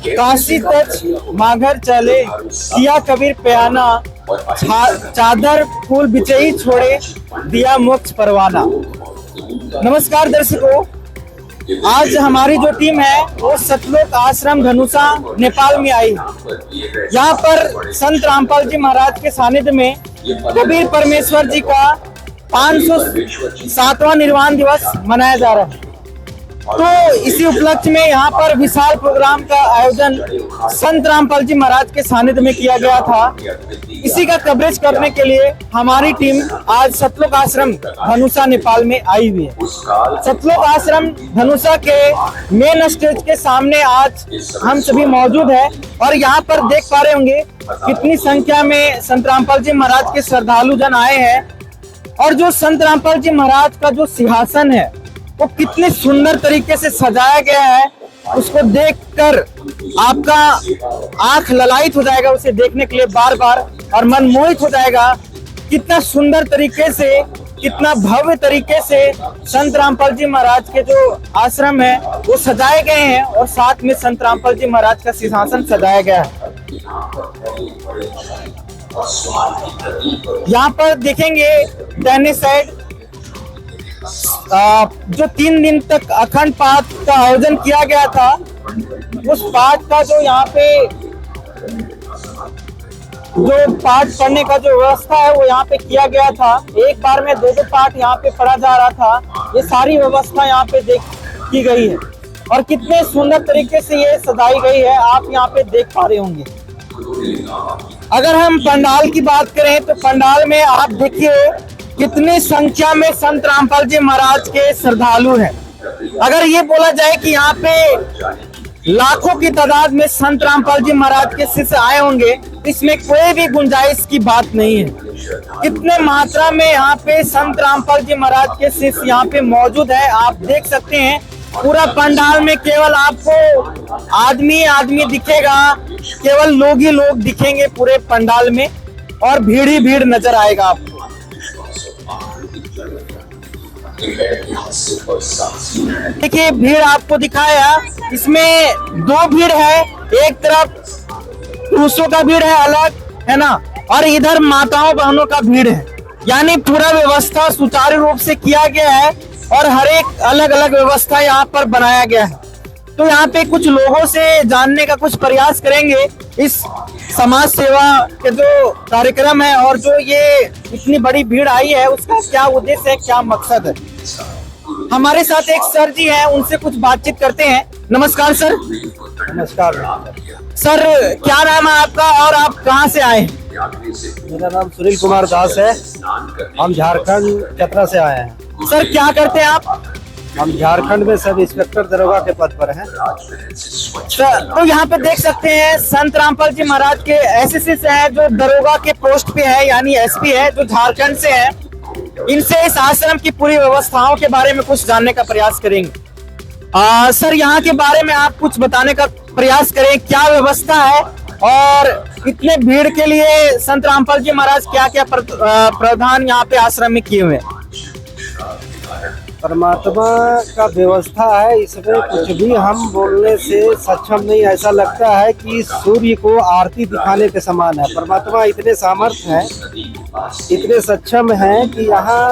काशी तक माघर चले, किया कबीर प्याना, चादर फूल बिछई छोड़े, दिया मोक्ष परवाना। नमस्कार दर्शकों, आज हमारी जो टीम है वो सतलोक आश्रम धनुषा नेपाल में आई है। यहाँ पर संत रामपाल जी महाराज के सानिध्य में कबीर परमेश्वर जी का 507वां निर्वाण दिवस मनाया जा रहा है। तो इसी उपलक्ष्य में यहाँ पर विशाल प्रोग्राम का आयोजन संत रामपाल जी महाराज के सानिध्य में किया गया था। इसी का कवरेज करने के लिए हमारी टीम आज सतलोक आश्रम धनुषा नेपाल में आई हुई है। सतलोक आश्रम धनुषा के मेन स्टेज के सामने आज हम सभी मौजूद है और यहाँ पर देख पा रहे होंगे कितनी संख्या में संत रामपाल जी महाराज के श्रद्धालु जन आए हैं। और जो संत रामपाल जी महाराज का जो सिंहासन है वो कितने सुंदर तरीके से सजाया गया है, उसको देखकर आपका आंख ललायित हो जाएगा उसे देखने के लिए बार बार, और मन मोहित हो जाएगा। कितना सुंदर तरीके से, कितना भव्य तरीके से संत रामपाल जी महाराज के जो आश्रम है वो सजाए गए हैं और साथ में संत रामपाल जी महाराज का सिंहासन सजाया गया है। यहाँ पर देखेंगे दाहिने साइड जो 3 दिन तक अखंड पाठ का आयोजन किया गया था, उस पाठ का जो यहाँ पे जो पाठ पढ़ने का जो व्यवस्था है वो यहाँ पे किया गया था। एक बार में 2 पाठ यहाँ पे पढ़ा जा रहा था। ये सारी व्यवस्था यहाँ पे की गई है और कितने सुंदर तरीके से ये सजाई गई है, आप यहाँ पे देख पा रहे होंगे। अगर हम पंडाल की बात करें तो पंडाल में आप देखिए कितनी संख्या में संत रामपाल जी महाराज के श्रद्धालु हैं। अगर ये बोला जाए कि यहाँ पे लाखों की तादाद में संत रामपाल जी महाराज के शिष्य आए होंगे, इसमें कोई भी गुंजाइश की बात नहीं है। कितने मात्रा में यहाँ पे संत रामपाल जी महाराज के शिष्य यहाँ पे मौजूद है, आप देख सकते हैं। पूरा पंडाल में केवल आपको आदमी दिखेगा, केवल लोग ही लोग दिखेंगे पूरे पंडाल में और भीड़ ही भीड़ नजर आएगा आपको। देखिए भीड़ आपको दिखाया, इसमें 2 भीड़ है। एक तरफ पुरुषों का भीड़ है अलग, है ना, और इधर माताओं बहनों का भीड़ है। यानी पूरा व्यवस्था सुचारू रूप से किया गया है और हर एक अलग अलग व्यवस्था यहाँ पर बनाया गया है। तो यहाँ पे कुछ लोगों से जानने का कुछ प्रयास करेंगे इस समाज सेवा के जो कार्यक्रम है और जो ये इतनी बड़ी भीड़ आई है उसका क्या उद्देश्य है, क्या मकसद है। हमारे साथ एक सर जी हैं, उनसे कुछ बातचीत करते हैं। नमस्कार सर। नमस्कार सर, क्या नाम है आपका और आप कहाँ से आए हैं? मेरा नाम सुनील कुमार दास है। हम झारखंड चतरा से आए हैं। सर क्या करते हैं आप? हम झारखंड में सब इंस्पेक्टर दरोगा के पद पर हैं। तो यहाँ पे देख सकते हैं संत रामपाल जी महाराज के ऐसे शिष्य हैं जो दरोगा के पोस्ट पे है, यानी एसपी है, जो झारखंड से है। इनसे इस आश्रम की पूरी व्यवस्थाओं के बारे में कुछ जानने का प्रयास करेंगे। सर यहाँ के बारे में आप कुछ बताने का प्रयास करें, क्या व्यवस्था है और इतने भीड़ के लिए संत रामपाल जी महाराज क्या क्या प्रावधान यहाँ पे आश्रम में किए हुए हैं? परमात्मा का व्यवस्था है, इसमें कुछ भी हम बोलने से सक्षम नहीं। ऐसा लगता है कि सूर्य को आरती दिखाने के समान है। परमात्मा इतने सामर्थ्य हैं, इतने सक्षम हैं कि यहाँ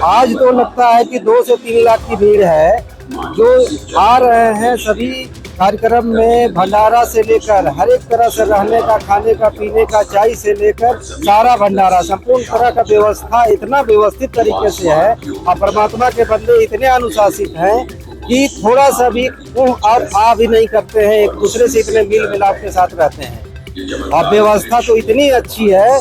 आज तो लगता है कि 2 से 3 लाख की भीड़ है जो आ रहे हैं। सभी कार्यक्रम में भंडारा से लेकर हर एक तरह से रहने का, खाने का, पीने का, चाय से लेकर सारा भंडारा, संपूर्ण तरह का व्यवस्था इतना व्यवस्थित तरीके से है। और परमात्मा के बंदे इतने अनुशासित हैं कि थोड़ा सा भी आ भी नहीं करते हैं, एक दूसरे से इतने मिल मिलाप के साथ रहते हैं। और व्यवस्था तो इतनी अच्छी है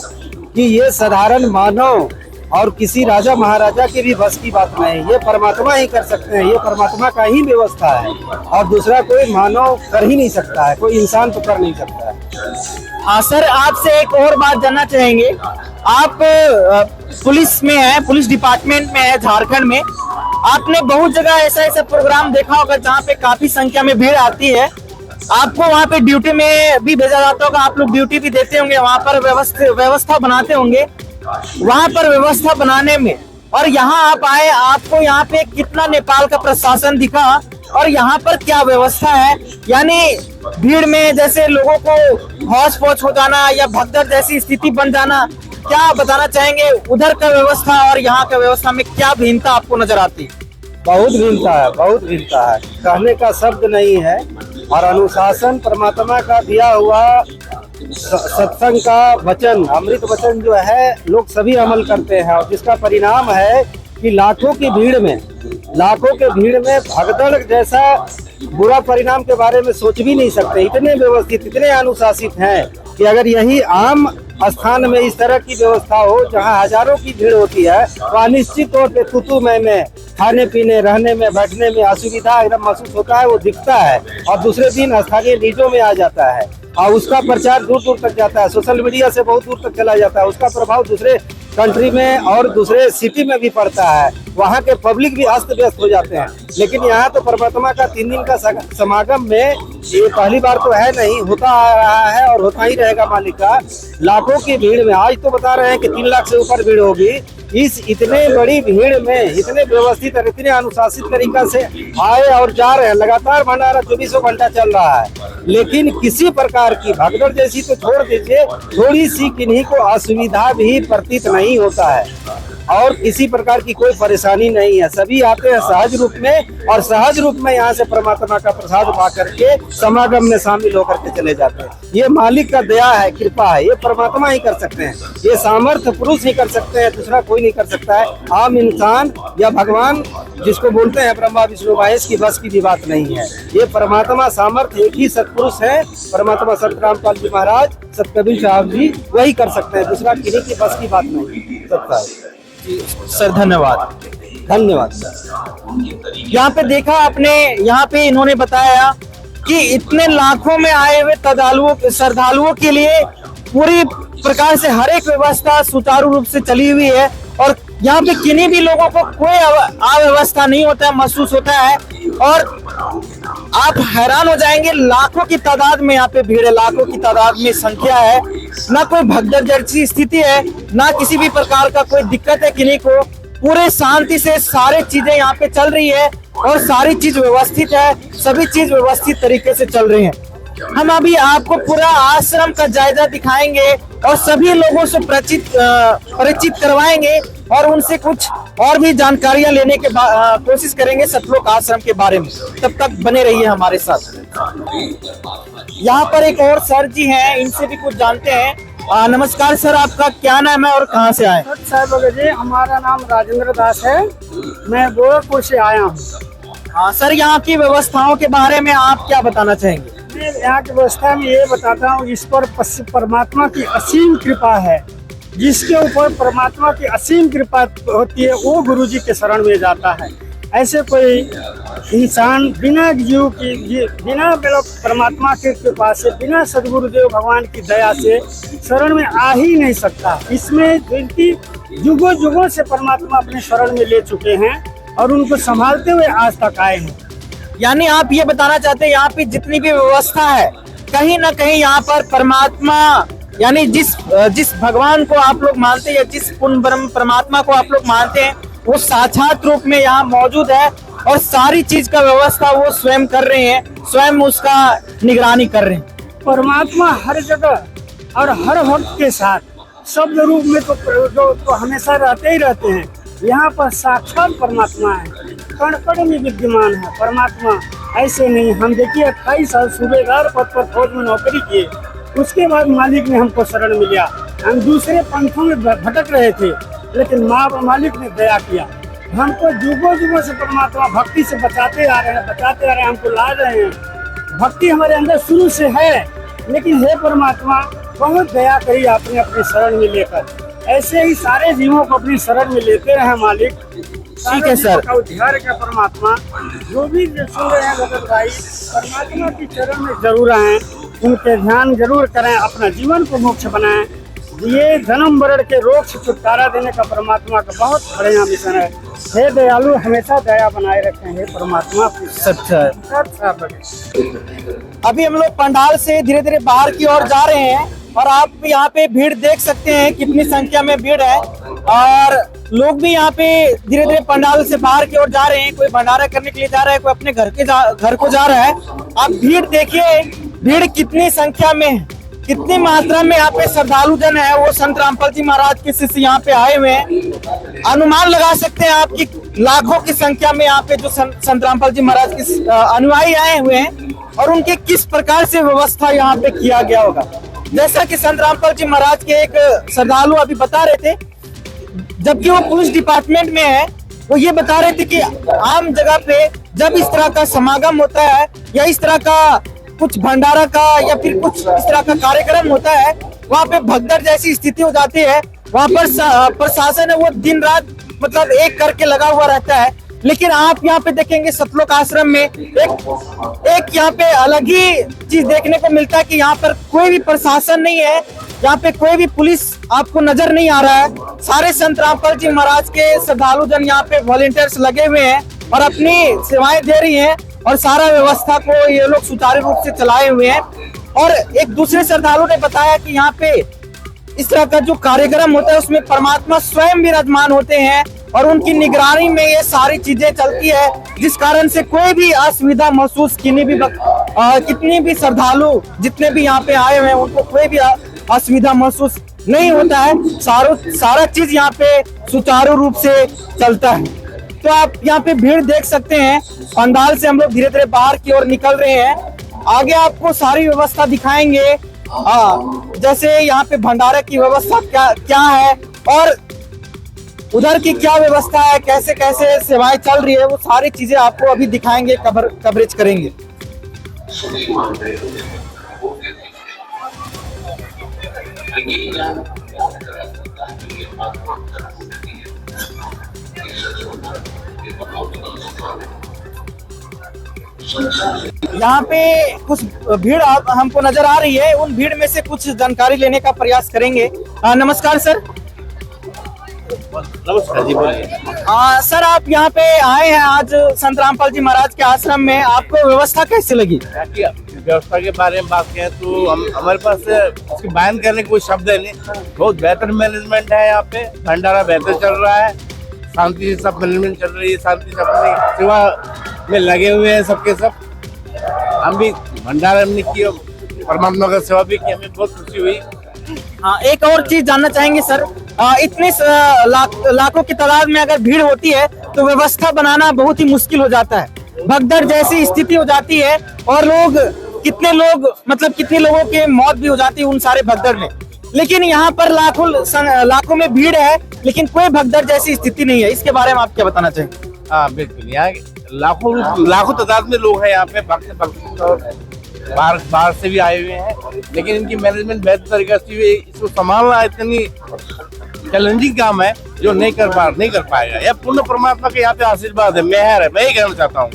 कि ये साधारण मानव और किसी राजा महाराजा के भी बस की बात नहीं, ये परमात्मा ही कर सकते हैं। ये परमात्मा का ही व्यवस्था है और दूसरा कोई मानव कर ही नहीं सकता है, कोई इंसान तो कर नहीं सकता है। हाँ सर, आपसे एक और बात जानना चाहेंगे। आप पुलिस में हैं, पुलिस डिपार्टमेंट में है झारखंड में। आपने बहुत जगह ऐसा प्रोग्राम देखा होगा जहाँ पे काफी संख्या में भीड़ आती है। आपको वहाँ पे ड्यूटी में भी भेजा जाता होगा, आप लोग ड्यूटी भी देते होंगे, वहाँ पर व्यवस्था बनाते होंगे। वहाँ पर व्यवस्था बनाने में और यहाँ आप आए, आपको यहाँ पे कितना नेपाल का प्रशासन दिखा और यहाँ पर क्या व्यवस्था है, यानी भीड़ में जैसे लोगों को हौच पौच हो जाना या भगदड़ जैसी स्थिति बन जाना, क्या बताना चाहेंगे उधर का व्यवस्था और यहाँ का व्यवस्था में क्या भिन्नता आपको नजर आती है? बहुत भिन्नता है, बहुत भिन्नता है, कहने का शब्द नहीं है। और अनुशासन परमात्मा का दिया हुआ सत्संग का वचन, अमृत वचन जो है लोग सभी अमल करते हैं, और जिसका परिणाम है कि लाखों की भीड़ में भगदड़ जैसा बुरा परिणाम के बारे में सोच भी नहीं सकते। इतने व्यवस्थित, इतने अनुशासित हैं कि अगर यही आम स्थान में इस तरह की व्यवस्था हो जहां हजारों की भीड़ होती है, तो निश्चित तौर पे तुतु में खाने पीने, रहने में, बैठने में असुविधा एकदम महसूस होता है, वो दिखता है। और दूसरे दिन स्थानीय न्यूज़ों में आ जाता है और उसका प्रचार दूर दूर तक जाता है, सोशल मीडिया से बहुत दूर तक चला जाता है। उसका प्रभाव दूसरे कंट्री में और दूसरे सिटी में भी पड़ता है, वहाँ के पब्लिक भी अस्त व्यस्त हो जाते हैं। लेकिन यहाँ तो परमात्मा का 3 दिन का समागम में ये पहली बार तो है नहीं, होता आ रहा है और होता ही रहेगा। मालिक का लाखों की भीड़ में, आज तो बता रहे हैं कि 3 लाख से ऊपर भीड़ होगी। इस इतने बड़ी भीड़ में इतने व्यवस्थित और इतने अनुशासित तरीका से आए और जा रहे हैं। लगातार भंडारा 24 घंटा चल रहा है, लेकिन किसी प्रकार की भगदड़ जैसी तो छोड़ दीजिए, थोड़ी सी किन्हीं को असुविधा भी प्रतीत नहीं होता है और किसी प्रकार की कोई परेशानी नहीं है। सभी आते हैं सहज रूप में और सहज रूप में यहाँ से परमात्मा का प्रसाद पा करके समागम में शामिल होकर के चले जाते हैं। ये मालिक का दया है, कृपा है, ये परमात्मा ही कर सकते हैं, ये सामर्थ्य पुरुष ही कर सकते हैं, दूसरा कोई नहीं कर सकता है। आम इंसान या भगवान जिसको बोलते हैं ब्रह्मा विष्णु महेश की बस की भी बात नहीं है। ये परमात्मा सामर्थ्य एक ही सत्पुरुष है, परमात्मा संत रामपाल जी महाराज, संत कबीर साहब जी, वही कर सकते हैं, दूसरा किन्हीं की बस की बात नहीं सकता है। सर धन्यवाद। धन्यवाद सर। यहाँ पे देखा आपने, यहाँ पे इन्होंने बताया कि इतने लाखों में आए हुए श्रद्धालुओं के लिए पूरी प्रकार से हर एक व्यवस्था सुचारू रूप से चली हुई है और यहाँ पे किन्हीं भी लोगों को कोई अव्यवस्था नहीं होता है, महसूस होता है। और आप हैरान हो जाएंगे, लाखों की तादाद में यहाँ पे भीड़ है, लाखों की तादाद में संख्या है, ना कोई भगदड़ जैसी स्थिति है, ना किसी भी प्रकार का कोई दिक्कत है किन्हीं को। पूरे शांति से सारी चीजें यहाँ पे चल रही है और सारी चीज व्यवस्थित है, सभी चीज व्यवस्थित तरीके से चल रही है। हम अभी आपको पूरा आश्रम का जायजा दिखाएंगे और सभी लोगों से परिचित करवाएंगे और उनसे कुछ और भी जानकारियां लेने के कोशिश करेंगे सतलोक आश्रम के बारे में। तब तक बने रहिए हमारे साथ। यहाँ पर एक और सर जी हैं, इनसे भी कुछ जानते हैं। नमस्कार सर, आपका क्या नाम है और कहाँ से आए? साहब जी, हमारा नाम राजेंद्र दास है, मैं गोरखपुर से आया हूँ। हाँ सर, यहाँ की व्यवस्थाओं के बारे में आप क्या बताना चाहेंगे? मैं यहाँ की व्यवस्था में ये बताता हूँ, इस पर परमात्मा की असीम कृपा है। जिसके ऊपर परमात्मा की असीम कृपा होती है वो गुरु जी के शरण में जाता है। ऐसे कोई इंसान बिना जीव की, बिना परमात्मा के कृपा से, बिना सदगुरुदेव भगवान की दया से शरण में आ ही नहीं सकता। इसमें युगों युगों से परमात्मा अपने शरण में ले चुके हैं और उनको संभालते हुए आज तक आए हैं। यानी आप ये बताना चाहते हैं यहाँ पे जितनी भी व्यवस्था है, कहीं ना कहीं यहाँ पर परमात्मा, यानी जिस भगवान को आप लोग मानते हैं या जिस पूर्ण ब्रह्म परमात्मा को आप लोग मानते हैं, वो साक्षात रूप में यहाँ मौजूद है और सारी चीज का व्यवस्था वो स्वयं कर रहे हैं, स्वयं उसका निगरानी कर रहे हैं। परमात्मा हर जगह और हर वक्त के साथ शब्द रूप में तो हमेशा रहते ही रहते हैं। यहाँ पर साक्षात परमात्मा है, कण कण में विद्यमान है परमात्मा। ऐसे नहीं, हम देखिए 28 साल सूबेदार पद पर फौज में नौकरी किए, उसके बाद मालिक ने हमको शरण मिला। हम दूसरे पंथों में भटक रहे थे, लेकिन मालिक ने दया किया, हमको युगों युगों से परमात्मा भक्ति से बचाते आ रहे हैं, हमको ला रहे हैं। भक्ति हमारे अंदर शुरू से है, लेकिन हे परमात्मा बहुत दया करी आपने अपने शरण में लेकर। ऐसे ही सारे जीवों को अपनी शरण में लेते रहे मालिक। ठीक है सर। उद्धार का परमात्मा, जो भी सुन रहे हैं भगत भाई, परमात्मा की चरण में जरूर आए, उनके ध्यान जरूर करें, अपना जीवन को मोक्ष बनाएं। ये जन्म मरण के रोग से छुटकारा देने का परमात्मा का बहुत बढ़िया मिशन है। हे दयालु, हमेशा दया बनाए रखें हे परमात्मा। सच्चा है। अभी हम लोग पंडाल से धीरे धीरे बाहर की ओर जा रहे हैं और आप यहाँ पे भीड़ देख सकते हैं, कितनी संख्या में भीड़ है। और लोग भी यहाँ पे धीरे धीरे पंडाल से बाहर की ओर जा रहे हैं। कोई भंडारा करने के लिए जा रहा है, कोई अपने घर को जा रहा है। आप भीड़ देखिए, भीड़ कितनी संख्या में है, कितनी मात्रा में यहाँ पे श्रद्धालु जन है वो संत रामपाल जी महाराज के शिष्य यहाँ पे आए हुए हैं। अनुमान लगा सकते हैं आप कि लाखों की संख्या में यहाँ पे जो संत रामपाल जी महाराज के अनुयायी आए हुए हैं और उनके किस प्रकार से व्यवस्था यहाँ पे किया गया होगा। जैसा कि संत रामपाल जी महाराज के एक श्रद्धालु अभी बता रहे थे, जबकि वो पुलिस डिपार्टमेंट में है, वो ये बता रहे थे कि आम जगह पे जब इस तरह का समागम होता है या इस तरह का कुछ भंडारा का या फिर कुछ इस तरह का कार्यक्रम होता है, वहाँ पे भगदड़ जैसी स्थिति हो जाती है। वहाँ पर प्रशासन है वो दिन रात मतलब एक करके लगा हुआ रहता है। लेकिन आप यहाँ पे देखेंगे सतलोक आश्रम में एक यहाँ पे अलग ही चीज देखने को मिलता है कि यहाँ पर कोई भी प्रशासन नहीं है, यहाँ पे कोई भी पुलिस आपको नजर नहीं आ रहा है। सारे संत रामपाल जी महाराज के श्रद्धालु जन यहाँ पे वॉलंटियर्स लगे हुए हैं और अपनी सेवाएं दे रही हैं और सारा व्यवस्था को ये लोग सुचारू रूप से चलाए हुए हैं। और एक दूसरे श्रद्धालु ने बताया कि यहाँ पे इस तरह का जो कार्यक्रम होता है उसमें परमात्मा स्वयं विराजमान होते हैं और उनकी निगरानी में ये सारी चीजें चलती है, जिस कारण से कोई भी असुविधा महसूस कितनी भी श्रद्धालु जितने भी यहाँ पे आए हुए हैं उनको कोई भी असुविधा महसूस नहीं होता है। सारा चीज यहाँ पे सुचारू रूप से चलता है। तो आप यहाँ पे भीड़ देख सकते हैं। पंडाल से हम लोग धीरे धीरे बाहर की ओर निकल रहे हैं। आगे आपको सारी व्यवस्था दिखाएंगे, जैसे यहाँ पे भंडारा की व्यवस्था क्या है और उधर की क्या व्यवस्था है, कैसे कैसे सेवाएं चल रही है, वो सारी चीजें आपको अभी दिखाएंगे, कवरेज करेंगे। यहाँ पे कुछ भीड़ हमको नजर आ रही है, उन भीड़ में से कुछ जानकारी लेने का प्रयास करेंगे। नमस्कार सर। नमस्कार जी, बोलिए। सर आप यहाँ पे आए हैं आज संत रामपाल जी महाराज के आश्रम में, आपको व्यवस्था कैसी लगी? व्यवस्था के बारे में बात करें तो हमारे पास उसकी बयान करने कोई शब्द है नहीं। बहुत बेहतर मैनेजमेंट है यहाँ पे, भंडारा बेहतर चल रहा है, शांति से सब मैनेजमेंट चल रही है, शांति से अपनी सेवा में लगे हुए हैं सबके सब। हम भी भंडारा हमने किया, परमात्मा का सेवा भी की, हमें बहुत खुशी हुई। एक और चीज जानना चाहेंगे सर, इतने लाखों की तादाद में अगर भीड़ होती है तो व्यवस्था बनाना बहुत ही मुश्किल हो जाता है, भगदड़ जैसी स्थिति हो जाती है और कितने लोगों की मौत भी हो जाती है उन सारे भगदड़ में। लेकिन यहाँ पर लाखों में भीड़ है लेकिन कोई भगदड़ जैसी स्थिति नहीं है, इसके बारे में आप क्या बताना चाहेंगे? हाँ बिल्कुल, यहाँ लाखों तादाद में लोग हैं यहाँ पे, भक्त बाहर से भी आए हुए हैं, लेकिन इनकी मैनेजमेंट बेहतर तरीके से इसको संभालना इतनी चैलेंजिंग काम है जो नहीं कर पाएगा। यह पूर्ण परमात्मा के यहाँ पे आशीर्वाद है, मेहर है, मैं ही कहना चाहता हूँ।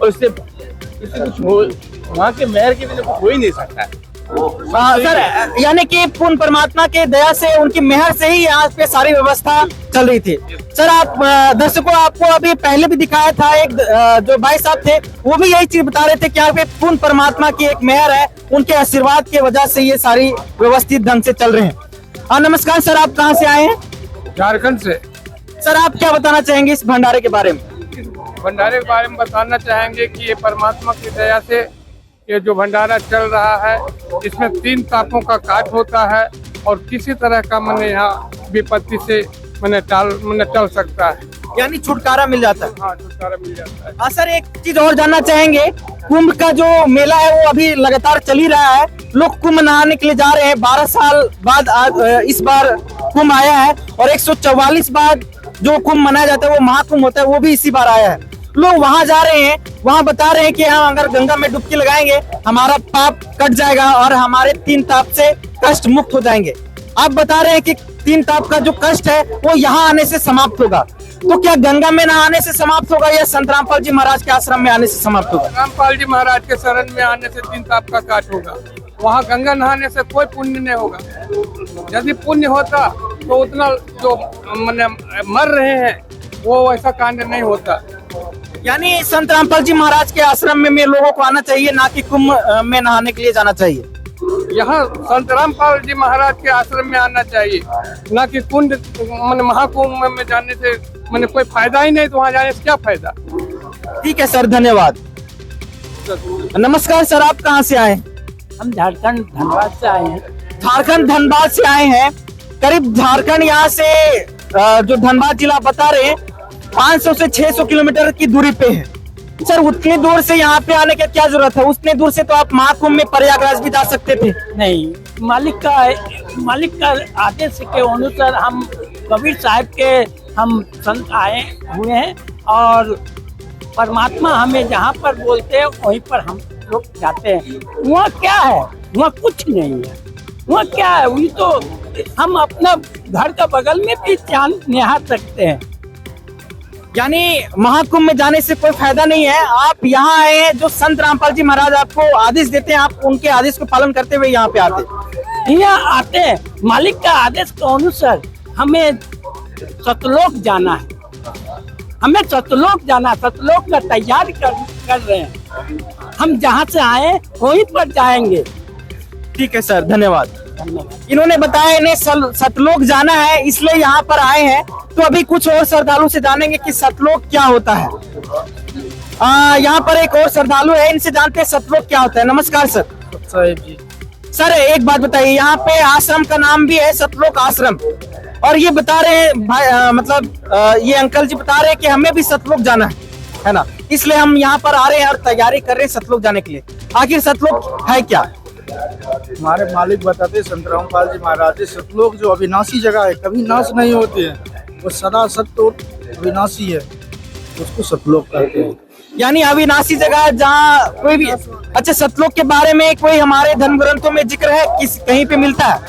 और इससे कुछ वहाँ के मेहर के बिना हो ही नहीं सकता है। सर यानी कि पूर्ण परमात्मा के दया से, उनकी मेहर से ही यहाँ पे सारी व्यवस्था चल रही थी। सर आप दर्शकों आपको अभी पहले भी दिखाया था, एक जो भाई साहब थे वो भी यही चीज बता रहे थे कि यहाँ पे पूर्ण परमात्मा की एक मेहर है, उनके आशीर्वाद की वजह से ये सारी व्यवस्थित ढंग से चल रहे हैं। नमस्कार सर, आप कहाँ से आए हैं? झारखंड से। सर आप क्या बताना चाहेंगे इस भंडारे के बारे में? भंडारे के बारे में बताना चाहेंगे कि ये परमात्मा की दया से ये जो भंडारा चल रहा है, इसमें 3 तापों का काट होता है और किसी तरह का मैंने यहाँ विपत्ति से टल सकता है, यानी छुटकारा मिल जाता है। हाँ, छुटकारा मिल जाता है। सर एक चीज और जानना चाहेंगे, कुंभ का जो मेला है वो अभी लगातार चल ही रहा है, लोग कुंभ नहाने के लिए जा रहे हैं। 12 साल बाद इस बार कुंभ आया है और 144 बाद जो कुंभ मनाया जाता है वो महाकुंभ होता है, वो भी इसी बार आया है। लोग वहां जा रहे हैं, वहां बता रहे हैं कि हम अगर गंगा में डुबकी लगाएंगे हमारा पाप कट जाएगा और हमारे 3 ताप से कष्ट मुक्त हो जाएंगे। आप बता रहे हैं कि 3 ताप का जो कष्ट है वो यहाँ आने से समाप्त होगा, तो क्या गंगा में नहाने से समाप्त होगा या संत रामपाल जी महाराज के आश्रम में आने से समाप्त होगा? रामपाल जी महाराज के शरण में आने से 3 ताप का काट होगा। वहाँ गंगा नहाने से कोई पुण्य नहीं होगा। यदि पुण्य होता तो उतना जो मर रहे हैं वो ऐसा कांड नहीं होता। यानी संत रामपाल जी महाराज के आश्रम में लोगों को आना चाहिए, ना कि कुंभ में नहाने के लिए जाना चाहिए। यहाँ संत रामपाल जी महाराज के आश्रम में आना चाहिए, ना कि कुंड मैंने महाकुंभ में जाने से मैंने कोई फायदा ही नहीं, तो वहाँ जाने से क्या फायदा। ठीक है सर, धन्यवाद। नमस्कार सर, आप कहाँ से आए? हम झारखंड धनबाद से आए हैं। झारखंड धनबाद से आए हैं। करीब झारखंड यहाँ से जो धनबाद जिला बता रहे हैं 500 से 600 किलोमीटर की दूरी पे है। सर उतनी दूर से यहाँ पे आने की क्या जरूरत है? उतने दूर से तो आप महाकुंभ में प्रयागराज भी जा सकते थे। नहीं, मालिक का आदेश के अनुसार हम कबीर साहब के हम संत आए हुए हैं और परमात्मा हमें जहाँ पर बोलते हैं वहीं पर हम लोग जाते हैं। वहाँ क्या है? वहाँ कुछ नहीं है। वहाँ क्या है? वही तो हम अपना घर का बगल में भी चांद निहार सकते हैं। यानी महाकुंभ में जाने से कोई फायदा नहीं है। आप यहाँ आए हैं, जो संत रामपाल जी महाराज आपको आदेश देते हैं, आप उनके आदेश को पालन करते हुए यहाँ पे आते हैं। यहाँ आते हैं, मालिक का आदेश के अनुसार हमें सतलोक जाना है। हमें सतलोक जाना, सतलोक का तैयारी कर रहे हैं। हम जहाँ से आए वहीं पर जाएंगे। ठीक है सर, धन्यवाद। इन्होंने बताया इन्हें सतलोक जाना है, इसलिए यहाँ पर आए हैं। तो अभी कुछ और श्रद्धालु से जानेंगे कि सतलोक क्या होता है। यहाँ पर एक और श्रद्धालु है, इनसे जानते हैं सतलोक क्या होता है। नमस्कार सर। साहिब जी, सर एक बात बताइए, यहाँ पे आश्रम का नाम भी है सतलोक आश्रम, और ये बता रहे हैं भाई ये अंकल जी बता रहे हैं कि हमें भी सतलोक जाना है ना, इसलिए हम यहाँ पर आ रहे हैं और तैयारी कर रहे हैं सतलोक जाने के लिए। आखिर सतलोक है क्या? हमारे मालिक बताते संत रामपाल जी महाराज, सतलोक जो अविनाशी जगह है, कभी नाश नहीं होती है, वो सदा सत्य और अविनाशी है, उसको सतलोक कहते हैं। यानी अविनाशी जगह जहाँ कोई भी। अच्छा, सतलोक के बारे में कोई हमारे धर्म ग्रंथों में जिक्र है? कहीं पे मिलता है?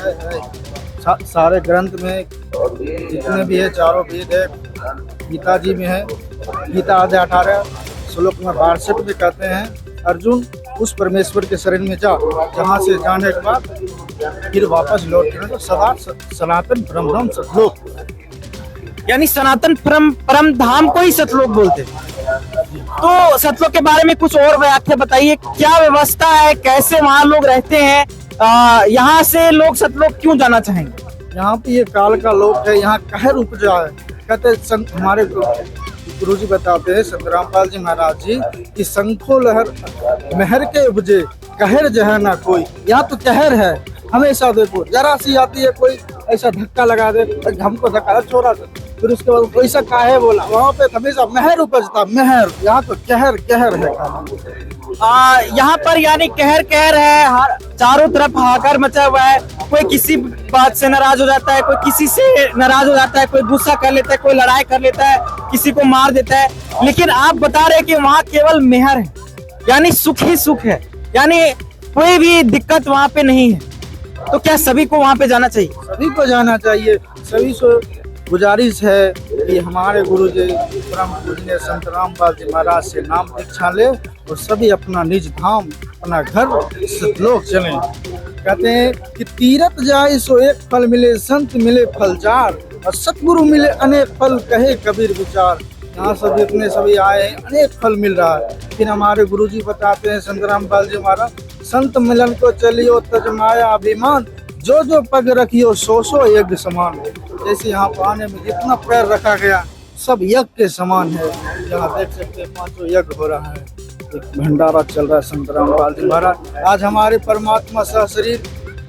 सारे ग्रंथ में जितने भी है, चारों वेद है, गीता जी में है। गीता अध्याय 18 श्लोक में 62 में कहते हैं, अर्जुन उस परमेश्वर के शरण में जा जहाँ से जाने के बाद फिर वापस लौटना तो सदा सनातन ब्रह्म सतलोक। यानी सनातन परम धाम को ही सतलोक बोलते हैं। तो सतलोक के बारे में कुछ और व्याख्या बताइए, क्या व्यवस्था है, कैसे वहाँ लोग रहते हैं, यहाँ से लोग सतलोक क्यों जाना चाहेंगे? यहाँ पे ये काल का लोक है, यहाँ कहर उपजा है। कहते संत हमारे गुरु जी बताते हैं संत रामपाल जी महाराज जी कि शंखो लहर महर के उपजे, कहर जो है ना कोई। यहाँ तो कहर है हमेशा। देखो जरा सी आती है कोई, ऐसा धक्का लगा दे, हमको धक्का छोड़ा, फिर उसके बाद वैसा काहे बोला। वहाँ पे हमेशा महर उपजता, महर। यहाँ तो कहर है। यहाँ पर यानी कहर है, चारों तरफ हाहाकार मचा हुआ है। कोई किसी बात से नाराज हो जाता है, कोई किसी से नाराज हो जाता है, कोई गुस्सा कर लेता है, कोई लड़ाई कर लेता है, किसी को मार देता है। लेकिन आप बता रहे हैं कि वहाँ केवल मेहर है, यानी सुख ही सुख है, यानी कोई भी दिक्कत वहाँ पे नहीं है। तो क्या सभी को वहाँ पे जाना चाहिए? सभी को जाना चाहिए। सभी से गुजारिश है कि हमारे गुरु जी परम पूजनीय संत रामपाल जी महाराज से नाम दीक्षा ले और सभी अपना निज धाम, अपना घर सतलोक चले। कहते हैं कि तीरथ जाए सो एक फल मिले, संत मिले फलचार, और सतगुरु मिले अनेक फल, कहे कबीर विचार। यहाँ सभी अपने सभी आए हैं, अनेक फल मिल रहा है। फिर हमारे गुरु जी बताते हैं संत रामपाल जी महाराज, संत मिलन को चलियो तज माया अभिमान, जो जो पग रखियो सो यज्ञ समान। जैसे यहाँ पाने में जितना पैर रखा गया सब यज्ञ के समान है। यहाँ देख सकते हैं 5 यज्ञ हो रहा है, एक भंडारा चल रहा है। संत रामपाल जी महाराज आज हमारे परमात्मा सह शरीर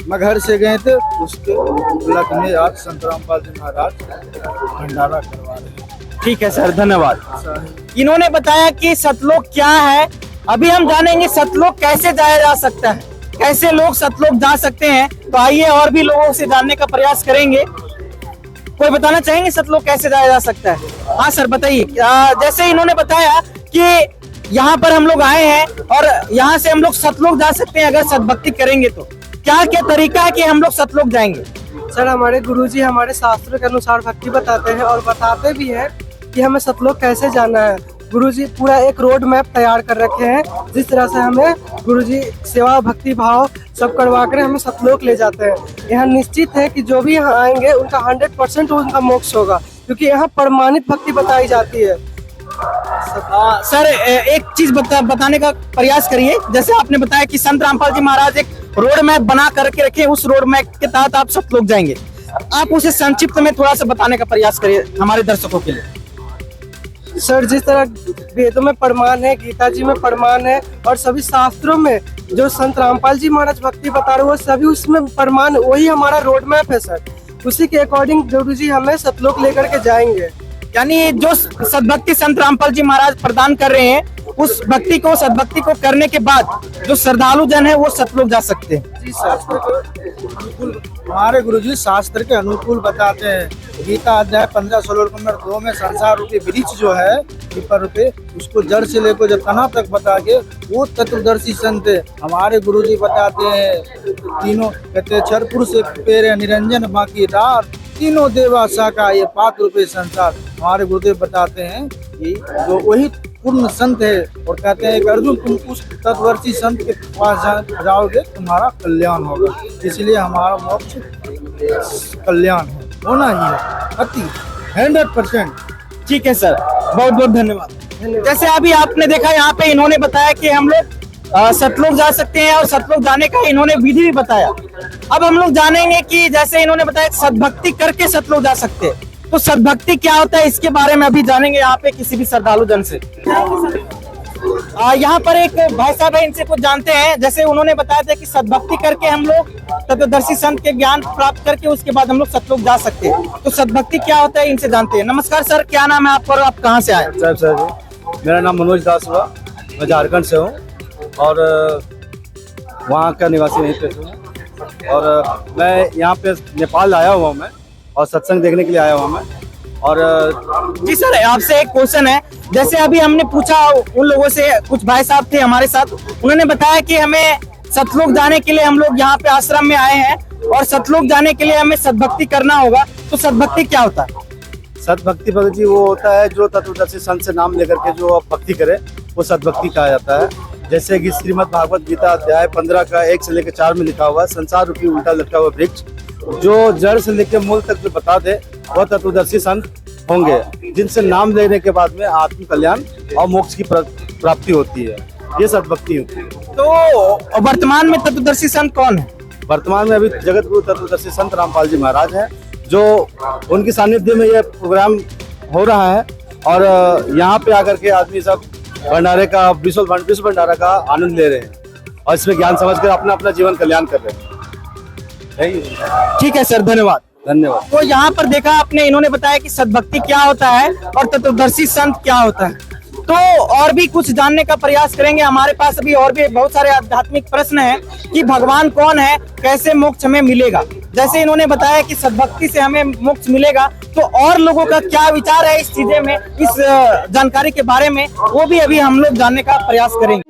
में घर से गए थे, उसके उपलक्ष्य में आज संत रामपाल जी महाराज भंडारा करवा रहे हैं। ठीक है सर, धन्यवाद। इन्होंने बताया कि सतलोक क्या है। अभी हम जानेंगे सतलोक कैसे जाया जा सकता है, कैसे लोग सतलोक जा सकते हैं। तो आइए और भी लोगों से जानने का प्रयास करेंगे। कोई बताना चाहेंगे सतलोक कैसे जाया जा सकता है? हाँ सर बताइए। जैसे इन्होंने बताया कि यहाँ पर हम लोग आए हैं और यहाँ से हम लोग सतलोक जा सकते हैं अगर सतभक्ति करेंगे तो। क्या क्या तरीका है कि हम लोग सतलोक जाएंगे? सर हमारे गुरुजी हमारे शास्त्र के अनुसार भक्ति बताते हैं और बताते भी हैं कि हमें सतलोक कैसे जाना है। गुरुजी पूरा एक रोड मैप तैयार कर रखे हैं, जिस तरह से हमें गुरुजी सेवा भक्ति भाव सब करवा कर हमें सतलोक ले जाते हैं। यहाँ निश्चित है कि जो भी यहाँ आएंगे उनका 100% उनका मोक्ष होगा, क्योंकि यहाँ प्रमाणित भक्ति बताई जाती है। सर एक चीज बताने का प्रयास करिए। जैसे आपने बताया कि संत रामपाल जी महाराज एक रोड मैप बना करके रखे, उस रोड मैप के तहत आप सब लोग जाएंगे। आप उसे संक्षिप्त में थोड़ा सा बताने का प्रयास करिए हमारे दर्शकों के लिए। सर, जिस तरह वेदों में प्रमाण है, गीता जी में प्रमाण है और सभी शास्त्रों में जो संत रामपाल जी महाराज भक्ति बता रहे हैं वो सभी उसमें प्रमाण, वही हमारा रोड मैप है सर। उसी के अकॉर्डिंग गुरु जी हमें सतलोक लेकर के जाएंगे। यानी जो सद्भक्ति संत रामपाल जी महाराज प्रदान कर रहे हैं, उस भक्ति को, सद्भक्ति को करने के बाद जो श्रद्धालु जन है वो सतलोक जा सकते हैं। जी, शास्त्र के अनुकूल हमारे गुरुजी शास्त्र के अनुकूल बताते हैं। गीता अध्याय 15 श्लोक नंबर 2 में संसार रूपी वृक्ष जो है पीपल रूपी, उसको जड़ से लेकर जब तना तक बता के वो तत्वदर्शी संत है। हमारे गुरुजी बताते हैं तीनों कहते क्षर पुरुष पेरे निरंजन बाकी रार, तीनों देवा शाखा ये पात्र रूपी संसार। हमारे गुरुदेव बताते हैं कि जो वही पूर्ण संत है और कहते हैं कि अर्जुन तुम उस तत्वर्षी संत के पास जाओगे तुम्हारा कल्याण होगा। इसलिए हमारा मोक्ष कल्याण है, होना ही है अति 100%। ठीक है सर, बहुत बहुत धन्यवाद। जैसे अभी आपने देखा यहाँ पे इन्होंने बताया कि हम लोग सतलोक जा सकते हैं और सतलोक जाने का इन्होंने विधि भी बताया। अब हम लोग जानेंगे कि जैसे इन्होंने बताया सद्भक्ति करके सतलोक जा सकते हैं, तो सद्भक्ति क्या होता है इसके बारे में अभी जानेंगे यहाँ पे किसी भी श्रद्धालु जन से। यहाँ पर एक भाई साहब है, इनसे कुछ जानते हैं। जैसे उन्होंने बताया था कि सद्भक्ति करके हम लोग तत्वदर्शी संत के ज्ञान प्राप्त करके उसके बाद हम लोग सतलोक जा सकते हैं। तो सद्भक्ति क्या होता है इनसे जानते हैं। नमस्कार सर, क्या नाम है आपका और आप कहाँ से आए? सर जी, मेरा नाम मनोज दास हुआ, मैं झारखंड से हूँ और वहाँ का निवासी नहीं पे हूँ। और मैं यहाँ पे नेपाल आया हुआ मैं और सत्संग देखने के लिए आया हुआ मैं। और जी सर, आपसे एक क्वेश्चन है। जैसे अभी हमने पूछा उन लोगों से, कुछ भाई साहब थे हमारे साथ, उन्होंने बताया कि हमें सतलोक जाने के लिए हम लोग यहाँ पे आश्रम में आए हैं और सतलोक जाने के लिए हमें सद्भक्ति करना होगा। तो सद्भक्ति क्या होता है? सद्भक्ति भगत जी वो होता है जो तत्वदर्शी संत से नाम लेकर के जो भक्ति करे वो सद्भक्ति कहा जाता है। जैसे कि श्रीमद् भागवत गीता अध्याय 15 का 1 से लेकर 4 में लिखा हुआ है, संसार रूपी उल्टा लटका हुआ वृक्ष जो जड़ से लेकर मूल तक जो बता दे वह तत्वदर्शी संत होंगे, जिनसे नाम लेने के बाद में आत्म कल्याण और मोक्ष की प्राप्ति होती है। ये सद्भक्ति होती है। तो वर्तमान में तत्वदर्शी संत कौन है? वर्तमान में अभी जगत गुरु तत्वदर्शी संत रामपाल जी महाराज हैं, जो उनकी सानिध्य में यह प्रोग्राम हो रहा है। और यहाँ पे आकर के आदमी सब भंडारे का विश्व भंडारा का आनंद ले रहे हैं और इसमें ज्ञान समझ कर अपना अपना जीवन कल्याण कर रहे हैं। ठीक है सर, धन्यवाद। धन्यवाद। तो यहाँ पर देखा आपने, इन्होंने बताया कि सद्भक्ति क्या होता है और तत्वदर्शी संत क्या होता है। तो और भी कुछ जानने का प्रयास करेंगे। हमारे पास अभी और भी बहुत सारे आध्यात्मिक प्रश्न हैं कि भगवान कौन है, कैसे मोक्ष हमें मिलेगा। जैसे इन्होंने बताया कि सद्भक्ति से हमें मोक्ष मिलेगा, तो और लोगों का क्या विचार है इस चीजें में, इस जानकारी के बारे में, वो भी अभी हम लोग जानने का प्रयास करेंगे।